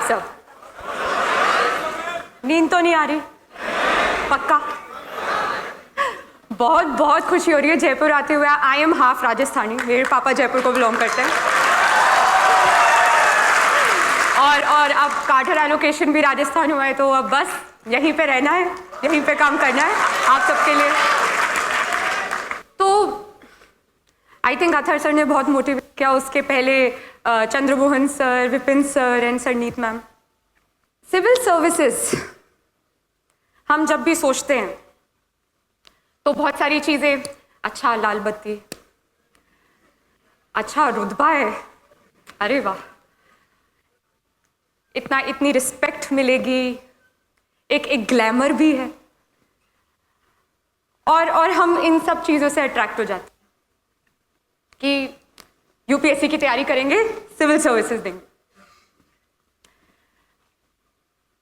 आप सब? नींद तो नहीं आ रही? पक्का? बहुत बहुत खुशी हो रही है जयपुर आते हुए। आई एम हाफ राजस्थानी, मेरे पापा जयपुर को बिलोंग करते हैं और अब कार्टर एलोकेशन भी राजस्थान हुआ है, तो अब बस यहीं पे रहना है, यहीं पे काम करना है आप सबके लिए। तो आई थिंक अथर सर ने बहुत मोटिवेट किया, उसके पहले Chandramohan sir, Vipin sir and Sarneet ma'am. Civil services हम जब भी सोचते हैं तो बहुत सारी चीज़ें, अच्छा लाल बत्ती, अच्छा रुतबा है, अरे वाह, इतनी रिस्पेक्ट मिलेगी, एक ग्लैमर भी है, और हम इन सब चीज़ों से अट्रैक्ट हो जाते हैं कि यूपीएससी की तैयारी करेंगे, सिविल सर्विसेज देंगे।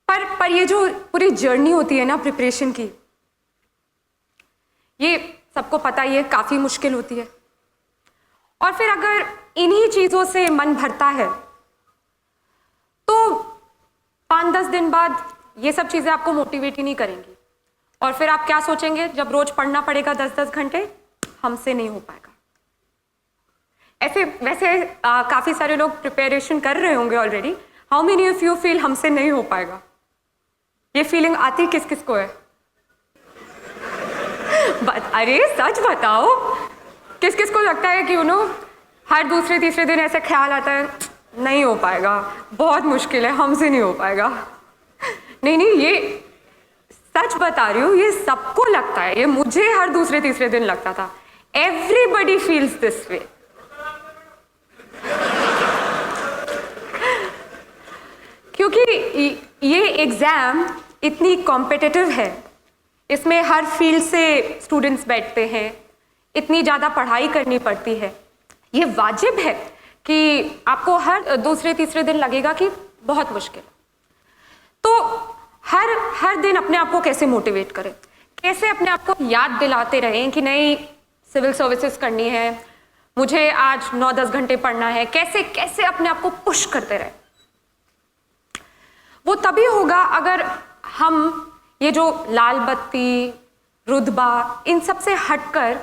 पर ये जो पूरी जर्नी होती है ना प्रिपरेशन की, ये सबको पता ही है काफ़ी मुश्किल होती है। और फिर अगर इन्हीं चीज़ों से मन भरता है तो 5-10 दिन बाद ये सब चीज़ें आपको मोटिवेट ही नहीं करेंगी, और फिर आप क्या सोचेंगे, जब रोज पढ़ना पड़ेगा 10-10 घंटे, हमसे नहीं हो पाएगा। ऐसे वैसे काफ़ी सारे लोग प्रिपरेशन कर रहे होंगे already. How many of you feel हमसे नहीं हो पाएगा? ये फीलिंग आती किस किस को है? अरे सच बताओ, किस किस को लगता है कि हर दूसरे तीसरे दिन ऐसे ख्याल आता है, नहीं हो पाएगा, बहुत मुश्किल है, हमसे नहीं हो पाएगा? नहीं, ये सच बता रही हूँ, ये सबको लगता है, ये मुझे हर दूसरे तीसरे दिन लगता था। Everybody feels this way. क्योंकि ये एग्जाम इतनी कॉम्पिटिटिव है, इसमें हर फील्ड से स्टूडेंट्स बैठते हैं, इतनी ज़्यादा पढ़ाई करनी पड़ती है। ये वाजिब है कि आपको हर दूसरे तीसरे दिन लगेगा कि बहुत मुश्किल। तो हर दिन अपने आप को कैसे मोटिवेट करें, कैसे अपने आप को याद दिलाते रहें कि नहीं, सिविल सर्विसेज करनी है, मुझे आज 9-10 घंटे पढ़ना है, कैसे कैसे अपने आप को पुश करते रहें। वो तभी होगा अगर हम ये जो लाल बत्ती, रुतबा, इन सब से हटकर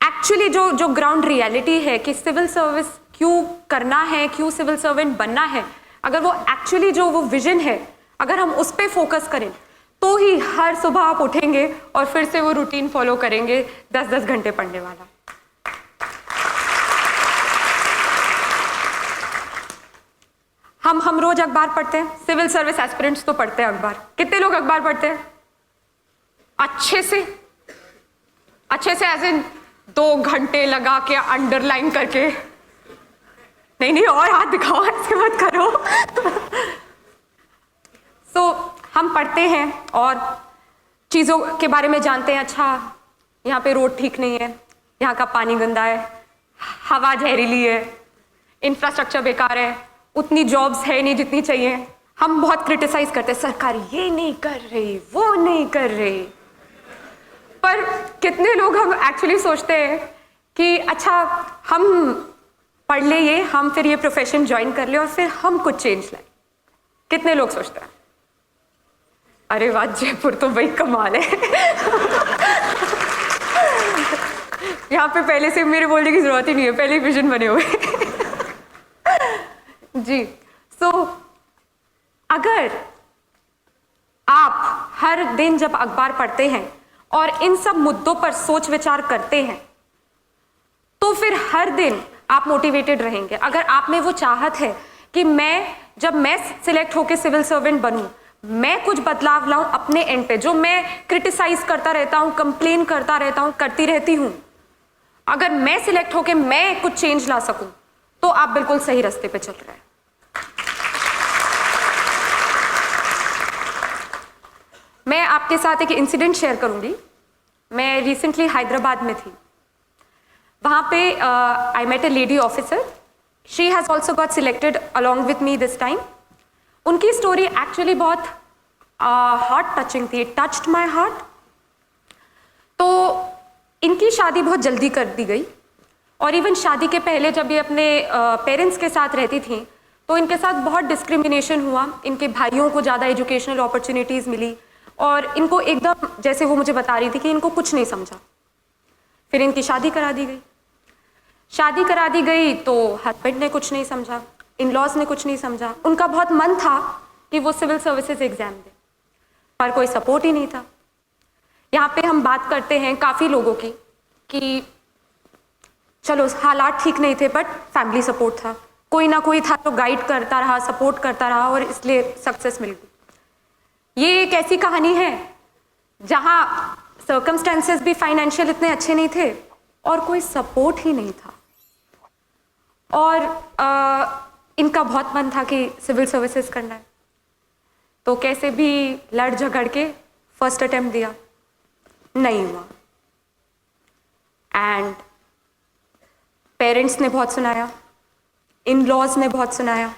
एक्चुअली जो ग्राउंड रियलिटी है कि सिविल सर्विस क्यों करना है, क्यों सिविल सर्वेंट बनना है, अगर वो एक्चुअली जो वो विजन है, अगर हम उस पर फोकस करें, तो ही हर सुबह आप उठेंगे और फिर से वो रूटीन फॉलो करेंगे 10-10 घंटे पढ़ने वाला। हम रोज अखबार पढ़ते हैं, सिविल सर्विस एस्पिरेंट्स तो पढ़ते हैं अखबार। कितने लोग अखबार पढ़ते हैं? अच्छे से एज इन 2 घंटे लगा के अंडरलाइन करके? नहीं, और हाथ दिखाओ, ऐसे मत करो। सो हम पढ़ते हैं और चीज़ों के बारे में जानते हैं। अच्छा, यहाँ पे रोड ठीक नहीं है, यहाँ का पानी गंदा है, हवा जहरीली है, इंफ्रास्ट्रक्चर बेकार है, उतनी जॉब्स है नहीं जितनी चाहिए। हम बहुत क्रिटिसाइज करते हैं, सरकार ये नहीं कर रही, वो नहीं कर रही। पर कितने लोग हम एक्चुअली सोचते हैं कि अच्छा, हम पढ़ ले ये, हम फिर ये प्रोफेशन ज्वाइन कर ले और फिर हम कुछ चेंज लाए? कितने लोग सोचते हैं? अरे वाह, जयपुर तो भाई कमाल है। यहाँ पे पहले से मेरे बोलने की जरूरत ही नहीं है, पहले ही विजन बने हुए। जी, सो अगर आप हर दिन जब अखबार पढ़ते हैं और इन सब मुद्दों पर सोच विचार करते हैं, तो फिर हर दिन आप मोटिवेटेड रहेंगे। अगर आप में वो चाहत है कि जब मैं सिलेक्ट होकर सिविल सर्वेंट बनूं, मैं कुछ बदलाव लाऊं अपने एंड पे, जो मैं क्रिटिसाइज करता रहता हूं, कंप्लेन करता रहता हूं, करती रहती हूं, अगर मैं सिलेक्ट होकर मैं कुछ चेंज ला सकूं, तो आप बिल्कुल सही रास्ते पे चल रहे हैं। मैं आपके साथ एक इंसिडेंट शेयर करूंगी। मैं रिसेंटली हैदराबाद में थी। वहाँ पे I met a lady officer. She has also got selected along with me this time. उनकी स्टोरी एक्चुअली बहुत हार्ट टचिंग थी, इट टच्ड माई हार्ट। तो इनकी शादी बहुत जल्दी कर दी गई, और इवन शादी के पहले जब ये अपने पेरेंट्स के साथ रहती थी, तो इनके साथ बहुत डिस्क्रिमिनेशन हुआ, इनके भाइयों को ज़्यादा एजुकेशनल अपॉर्चुनिटीज़ मिली और इनको एकदम, जैसे वो मुझे बता रही थी कि इनको कुछ नहीं समझा। फिर इनकी शादी करा दी गई। शादी करा दी गई तो हस्बैंड ने कुछ नहीं समझा, इन लॉज ने कुछ नहीं समझा। उनका बहुत मन था कि वो सिविल सर्विसेज एग्जाम दे, पर कोई सपोर्ट ही नहीं था। यहाँ पे हम बात करते हैं काफ़ी लोगों की कि चलो हालात ठीक नहीं थे बट फैमिली सपोर्ट था, कोई ना कोई था जो गाइड करता रहा, सपोर्ट करता रहा और इसलिए सक्सेस मिल गई। ये एक ऐसी कहानी है जहाँ सर्कमस्टेंसेस भी फाइनेंशियल इतने अच्छे नहीं थे और कोई सपोर्ट ही नहीं था, और इनका बहुत मन था कि सिविल सर्विसेज करना है। तो कैसे भी लड़ झगड़ के फर्स्ट अटेम्प्ट दिया, नहीं हुआ। एंड पेरेंट्स ने बहुत सुनाया, इन लॉज ने बहुत सुनाया,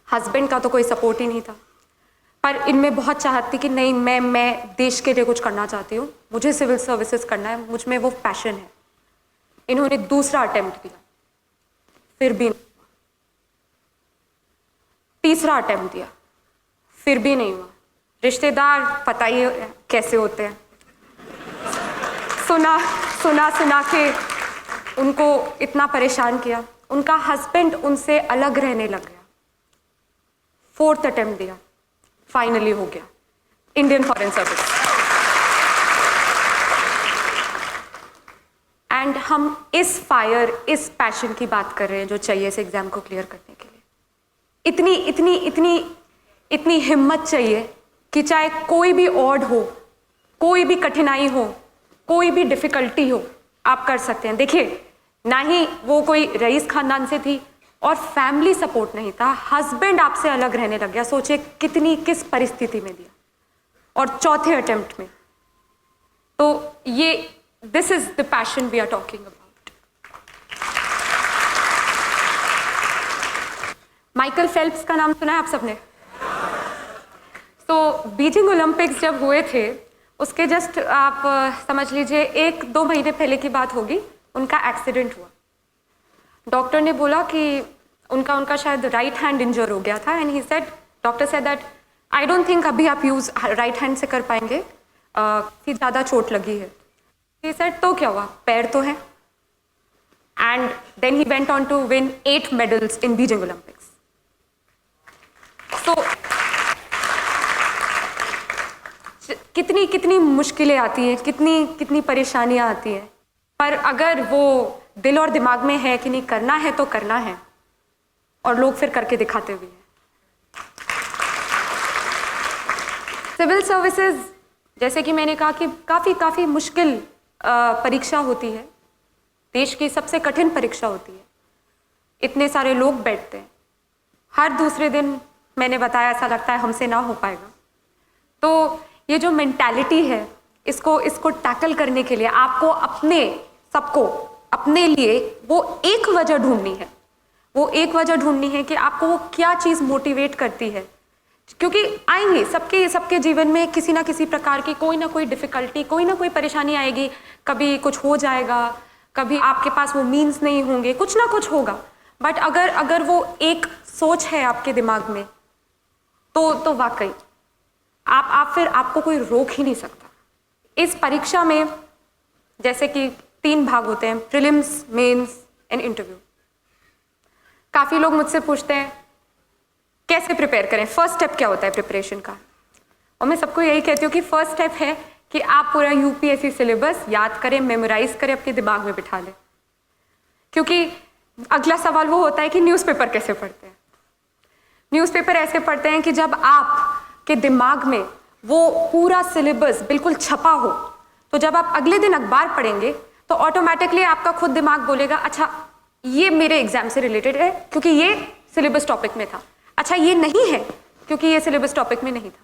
हस्बैंड का तो कोई सपोर्ट ही नहीं था, पर इनमें बहुत चाहत थी कि नहीं, मैं देश के लिए कुछ करना चाहती हूँ, मुझे सिविल सर्विसेज करना है, मुझ में वो पैशन है। इन्होंने दूसरा अटेम्प्ट दिया, फिर भी, तीसरा अटेम्प्ट दिया, फिर भी नहीं हुआ। रिश्तेदार पता ही कैसे होते हैं, सुना के उनको इतना परेशान किया। उनका हस्बैंड उनसे अलग रहने लग गया। फोर्थ अटेम्प्ट दिया, फाइनली हो गया, इंडियन फॉरेन सर्विस। एंड हम इस फायर, इस पैशन की बात कर रहे हैं जो चाहिए इस एग्जाम को क्लियर करने के लिए। इतनी इतनी इतनी इतनी हिम्मत चाहिए कि चाहे कोई भी ऑड हो, कोई भी कठिनाई हो, कोई भी डिफिकल्टी हो, आप कर सकते हैं। देखिए, ना ही वो कोई रईस खानदान से थी और फैमिली सपोर्ट नहीं था, हस्बैंड आपसे अलग रहने लग गया। सोचिए कितनी, किस परिस्थिति में दिया, और चौथे अटेम्प्ट में। तो ये, this is the passion we are talking about. Michael Phelps का नाम सुना है आप सबने? तो बीजिंग ओलंपिक्स जब हुए थे, उसके जस्ट आप समझ लीजिए 1-2 महीने पहले की बात होगी, उनका एक्सीडेंट हुआ। डॉक्टर ने बोला कि उनका शायद राइट हैंड इंजर हो गया था, and he said, doctor said that I don't think अभी आप यूज राइट हैंड से कर पाएंगे, कि ज़्यादा चोट लगी है। ही सेड, तो क्या हुआ, पैर तो है। And then he went on to win 8 medals in Beijing Olympics. तो कितनी कितनी मुश्किलें आती हैं, कितनी कितनी परेशानियां आती हैं, पर अगर वो दिल और दिमाग में है कि नहीं, करना है तो करना है, और लोग फिर करके दिखाते भी हैं। सिविल सर्विसेज, जैसे कि मैंने कहा कि काफ़ी मुश्किल परीक्षा होती है, देश की सबसे कठिन परीक्षा होती है। इतने सारे लोग बैठते हैं, हर दूसरे दिन मैंने बताया ऐसा लगता है हमसे ना हो पाएगा। तो ये जो मेंटालिटी है, इसको टैकल करने के लिए आपको सबको अपने लिए वो एक वजह ढूंढनी है। वो एक वजह ढूंढनी है कि आपको वो क्या चीज़ मोटिवेट करती है, क्योंकि आएंगे सबके जीवन में किसी ना किसी प्रकार की कोई ना कोई डिफिकल्टी, कोई ना कोई परेशानी आएगी। कभी कुछ हो जाएगा, कभी आपके पास वो मीन्स नहीं होंगे, कुछ ना कुछ होगा। बट अगर वो एक सोच है आपके दिमाग में, तो वाकई फिर आपको कोई रोक ही नहीं सकता। इस परीक्षा में जैसे कि 3 भाग होते हैं, प्रीलिम्स, मेंस एंड इंटरव्यू। काफ़ी लोग मुझसे पूछते हैं कैसे प्रिपेयर करें, फर्स्ट स्टेप क्या होता है प्रिपरेशन का। और मैं सबको यही कहती हूँ कि फर्स्ट स्टेप है कि आप पूरा यूपीएससी सिलेबस याद करें, मेमोराइज करें, अपने दिमाग में बिठा लें। क्योंकि अगला सवाल वो होता है कि न्यूज़पेपर कैसे पढ़ते हैं। न्यूज़पेपर ऐसे पढ़ते हैं कि जब आपके दिमाग में वो पूरा सिलेबस बिल्कुल छपा हो, तो जब आप अगले दिन अखबार पढ़ेंगे तो ऑटोमेटिकली आपका खुद दिमाग बोलेगा, अच्छा ये मेरे एग्जाम से रिलेटेड है क्योंकि ये सिलेबस टॉपिक में था, अच्छा ये नहीं है क्योंकि ये सिलेबस टॉपिक में नहीं था।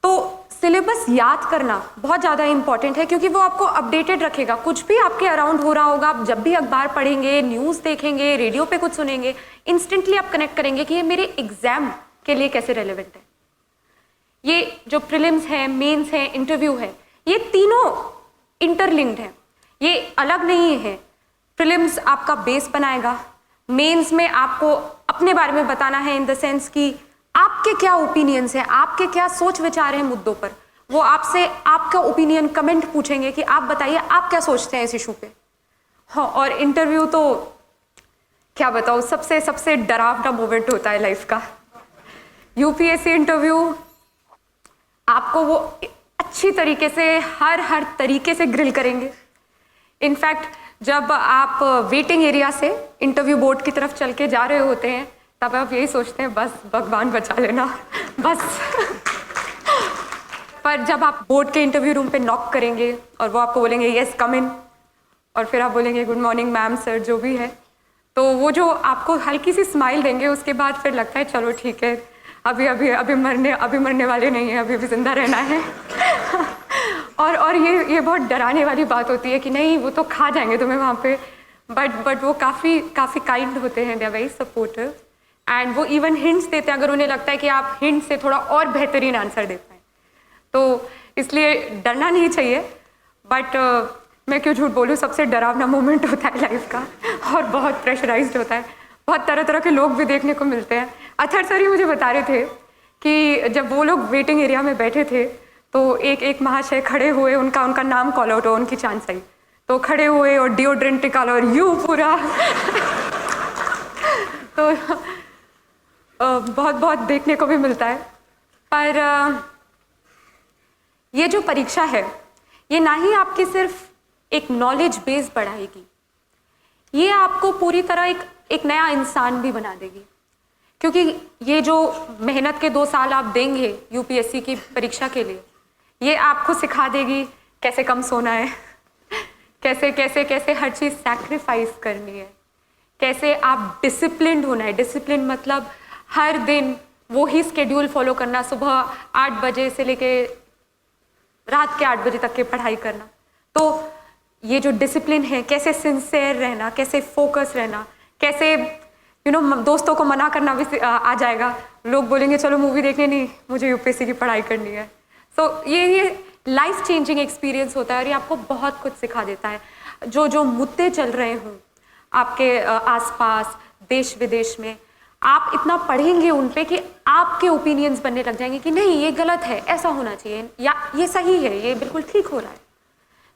तो सिलेबस याद करना बहुत ज़्यादा इंपॉर्टेंट है, क्योंकि वो आपको अपडेटेड रखेगा। कुछ भी आपके अराउंड हो रहा होगा, आप जब भी अखबार पढ़ेंगे, न्यूज़ देखेंगे, रेडियो पे कुछ सुनेंगे, इंस्टेंटली आप कनेक्ट करेंगे कि ये मेरे एग्जाम के लिए कैसे रेलेवेंट है। ये जो प्रीलिम्स है, मेंस है, इंटरव्यू है, ये तीनों इंटरलिंक्ड है, ये अलग नहीं है। प्रीलिम्स आपका बेस बनाएगा, मेंस में आपको अपने बारे में बताना है, इन द सेंस कि आपके क्या ओपिनियंस हैं, आपके क्या सोच विचार हैं मुद्दों पर। वो आपसे आपका ओपिनियन कमेंट पूछेंगे कि आप बताइए आप क्या सोचते हैं इस इशू पे। हाँ, और इंटरव्यू तो क्या बताओ, सबसे सबसे डरावना मोमेंट होता है लाइफ का। यूपीएससी इंटरव्यू आपको वो अच्छी तरीके से हर तरीके से ग्रिल करेंगे। इनफैक्ट जब आप वेटिंग एरिया से इंटरव्यू बोर्ड की तरफ चल के जा रहे होते हैं तब आप यही सोचते हैं बस भगवान बचा लेना बस। पर जब आप बोर्ड के इंटरव्यू रूम पे नॉक करेंगे और वो आपको बोलेंगे यस कम इन, और फिर आप बोलेंगे गुड मॉर्निंग मैम सर जो भी है, तो वो जो आपको हल्की सी स्माइल देंगे उसके बाद फिर लगता है चलो ठीक है, अभी मरने वाले नहीं है, अभी भी जिंदा रहना है। और ये बहुत डराने वाली बात होती है कि नहीं वो तो खा जाएंगे तुम्हें वहाँ पे, बट वो काफ़ी काइंड होते हैं, they are very supportive and वो इवन हिंट्स देते हैं अगर उन्हें लगता है कि आप हिंट से थोड़ा और बेहतरीन आंसर दे पाएँ। तो इसलिए डरना नहीं चाहिए, बट मैं क्यों झूठ बोलूँ, सबसे डरावना मोमेंट होता है लाइफ का और बहुत प्रेशराइज्ड होता है। बहुत तरह तरह के लोग भी देखने को मिलते हैं। अथर सर ही मुझे बता रहे थे कि जब वो लोग वेटिंग एरिया में बैठे थे तो एक महाशय खड़े हुए, उनका नाम कॉल आउट हो, उनकी चांस आई, तो खड़े हुए और डिओड्रेंट निकाला और यूँ पूरा तो बहुत देखने को भी मिलता है। पर ये जो परीक्षा है ये ना ही आपकी सिर्फ एक नॉलेज बेस बढ़ाएगी, ये आपको पूरी तरह एक नया इंसान भी बना देगी। क्योंकि ये जो मेहनत के 2 साल आप देंगे यूपीएससी की परीक्षा के लिए, ये आपको सिखा देगी कैसे कम सोना है, कैसे हर चीज़ सैक्रिफाइस करनी है, कैसे आप डिसिप्लिन्ड होना है। डिसिप्लिन मतलब हर दिन वो ही स्केड्यूल फॉलो करना, सुबह 8 बजे से लेके रात के 8 बजे तक की पढ़ाई करना। तो ये जो डिसिप्लिन है, कैसे सिंसेयर रहना, कैसे फोकस रहना, कैसे दोस्तों को मना करना भी आ जाएगा। लोग बोलेंगे चलो मूवी देखने, नहीं मुझे यूपीएससी की पढ़ाई करनी है। सो ये लाइफ चेंजिंग एक्सपीरियंस होता है और ये आपको बहुत कुछ सिखा देता है। जो मुद्दे चल रहे हों आपके आसपास देश विदेश में, आप इतना पढ़ेंगे उन पे कि आपके ओपिनियंस बनने लग जाएंगे कि नहीं ये गलत है, ऐसा होना चाहिए, या ये सही है, ये बिल्कुल ठीक हो रहा है।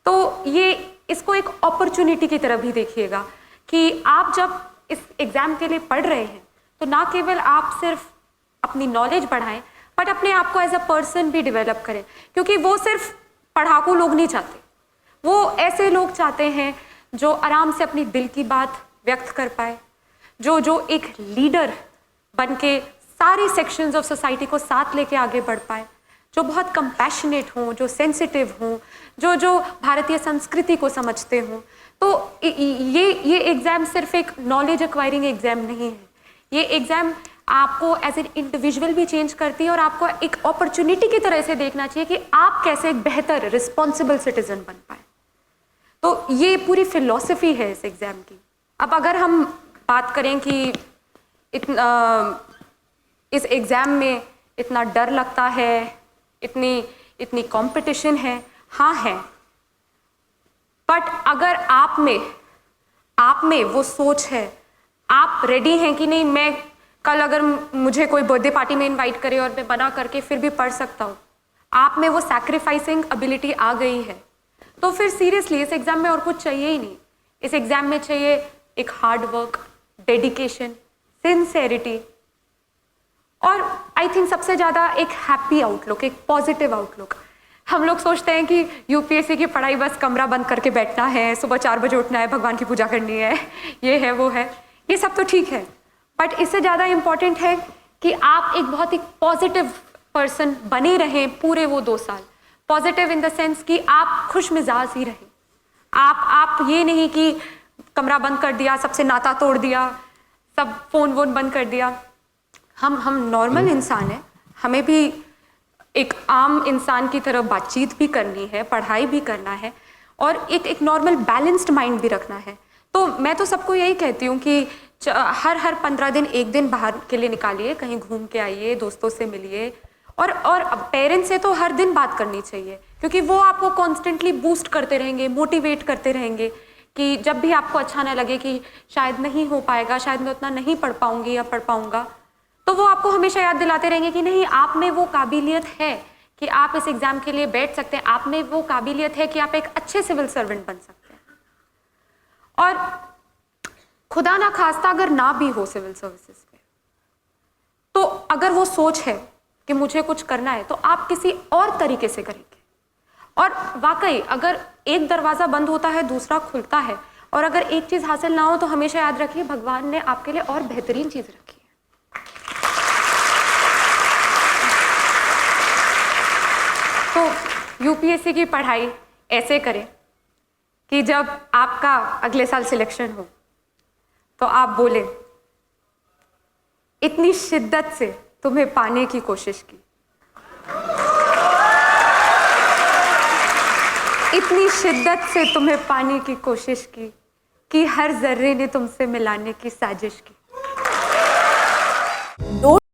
तो ये इसको एक अपॉर्चुनिटी की तरह भी देखिएगा कि आप जब इस एग्ज़ाम के लिए पढ़ रहे हैं तो ना केवल आप सिर्फ अपनी नॉलेज बढ़ाएं बट अपने आप को एज अ पर्सन भी डेवलप करें। क्योंकि वो सिर्फ पढ़ाकू लोग नहीं चाहते, वो ऐसे लोग चाहते हैं जो आराम से अपनी दिल की बात व्यक्त कर पाए, जो एक लीडर बन के सारे सेक्शंस ऑफ सोसाइटी को साथ लेके आगे बढ़ पाए, जो बहुत कंपैशनेट हों, जो सेंसिटिव हों, जो भारतीय संस्कृति को समझते हों। तो ये एग्ज़ाम सिर्फ एक नॉलेज एक्वायरिंग एग्ज़ाम नहीं है, ये एग्ज़ाम आपको एज एन इंडिविजुअल भी चेंज करती है और आपको एक अपॉर्चुनिटी की तरह से देखना चाहिए कि आप कैसे एक बेहतर रिस्पॉन्सिबल सिटीजन बन पाए। तो ये पूरी फिलॉसफी है इस एग्ज़ाम की। अब अगर हम बात करें कि इस एग्ज़ाम में इतना डर लगता है, इतनी कंपटीशन है, हाँ है, बट अगर आप में वो सोच है, आप रेडी हैं कि नहीं मैं कल अगर मुझे कोई बर्थडे पार्टी में इनवाइट करे और मैं बना करके फिर भी पढ़ सकता हूँ, आप में वो सैक्रिफाइसिंग एबिलिटी आ गई है, तो फिर सीरियसली इस एग्ज़ाम में और कुछ चाहिए ही नहीं। इस एग्ज़ाम में चाहिए एक हार्ड वर्क, डेडिकेशन, सिंसेरिटी और आई थिंक सबसे ज़्यादा एक हैप्पी आउटलुक, एक पॉजिटिव आउटलुक। हम लोग सोचते हैं कि यूपीएससी की पढ़ाई बस कमरा बंद करके बैठना है, सुबह 4 बजे उठना है, भगवान की पूजा करनी है, ये है वो है, ये सब तो ठीक है, बट इससे ज़्यादा इम्पॉर्टेंट है कि आप एक बहुत ही पॉजिटिव पर्सन बने रहें पूरे वो 2 साल। पॉजिटिव इन द सेंस कि आप खुश मिजाज ही रहें। आप ये नहीं कि कमरा बंद कर दिया, सबसे नाता तोड़ दिया, सब फ़ोन वोन बंद कर दिया। हम नॉर्मल इंसान हैं, हमें भी एक आम इंसान की तरह बातचीत भी करनी है, पढ़ाई भी करना है और एक नॉर्मल बैलेंस्ड माइंड भी रखना है। तो मैं तो सबको यही कहती हूँ कि हर 15 दिन 1 दिन बाहर के लिए निकालिए, कहीं घूम के आइए, दोस्तों से मिलिए और पेरेंट्स से तो हर दिन बात करनी चाहिए, क्योंकि वो आपको कॉन्स्टेंटली बूस्ट करते रहेंगे, मोटिवेट करते रहेंगे कि जब भी आपको अच्छा ना लगे कि शायद नहीं हो पाएगा, शायद मैं उतना नहीं पढ़ पाऊंगी या पढ़ पाऊंगा, तो वो आपको हमेशा याद दिलाते रहेंगे कि नहीं, आप में वो काबिलियत है कि आप इस एग्जाम के लिए बैठ सकते हैं, आप में वो काबिलियत है कि आप एक अच्छे सिविल सर्वेंट बन सकते हैं। और खुदा ना खास्ता अगर ना भी हो सिविल सर्विसेज में, तो अगर वो सोच है कि मुझे कुछ करना है, तो आप किसी और तरीके से करेंगे। और वाकई अगर एक दरवाजा बंद होता है दूसरा खुलता है, और अगर एक चीज हासिल ना हो तो हमेशा याद रखिए भगवान ने आपके लिए और बेहतरीन चीज रखी है। तो यूपीएससी की पढ़ाई ऐसे करें कि जब आपका अगले साल सिलेक्शन हो तो आप बोले, इतनी शिद्दत से तुम्हें पाने की कोशिश की, इतनी शिद्दत से तुम्हें पाने की कोशिश की कि हर जर्रे ने तुमसे मिलाने की साजिश की।